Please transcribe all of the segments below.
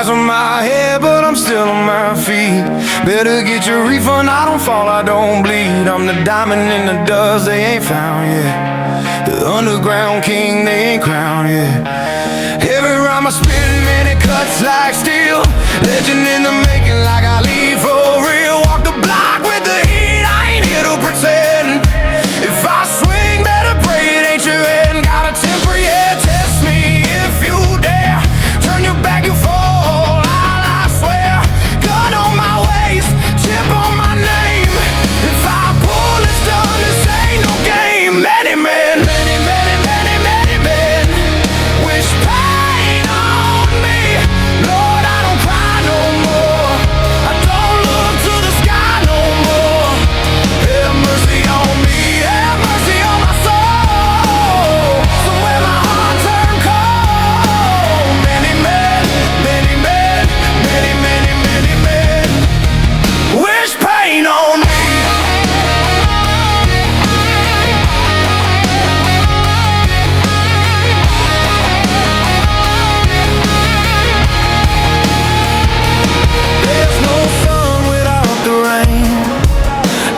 Eyes on my head, but I'm still on my feet. Better get your refund, I don't fall, I don't bleed. I'm the diamond in the dust they ain't found yet. The underground king they ain't crowned yet. Every rhyme I spit, man, it cuts like steel. Legend in the making, like I leave for real. Walk the block with the heat, I ain't here to pretend. If I swing, better pray it ain't your end. Got a temper, yeah, test me if you dare. Turn your back, you fall, I swear. Gun on my waist, chip on my name. If I pull, it's done, this ain't no game. Many men, many, many, many, many men wish pain on me. Lord, I don't cry no more. I don't look to the sky no more. Have mercy on me, have mercy on my soul. Somewhere my heart turned cold. Many men, many men, many, many, many men wish pain on me. There's no sun without the rain,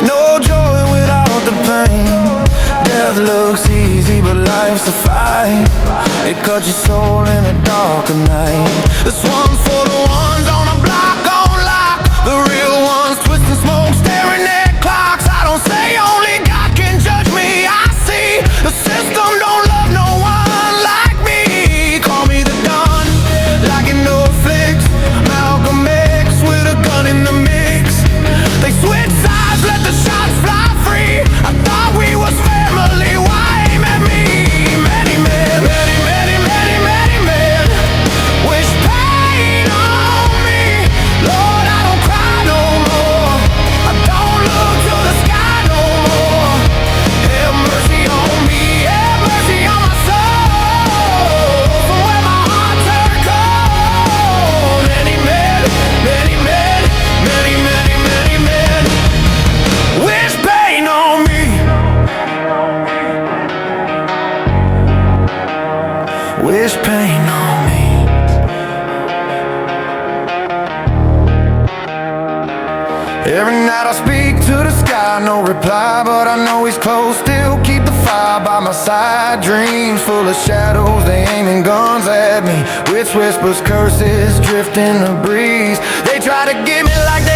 no joy without the pain. Death looks easy, but life's a fight. It cuts your soul in the dark of night. This one's for the ones on the block, on lock. The real ones twisting smoke, staring at clocks. I don't say only God can judge me. I see the system don't love no one like me. Call me the Don, like in no flicks. Malcolm X with a gun in the mix. They switch sides, let the shots fly free. I thought we was family, why aim at me? Many men, many, many, many, many men wish pain on me. Lord, I don't cry no more. I don't look to the sky no more. Have mercy on me, have mercy on my soul. From where my heart turned cold. Many men, many men, many, many, many men wish pain on me. Wish pain on me. Every night I speak to the sky, no reply, but I know he's close. Still keep the fire by my side. Dreams full of shadows, they aiming guns at me. With whispers, curses, drifting the breeze. They try to get me like they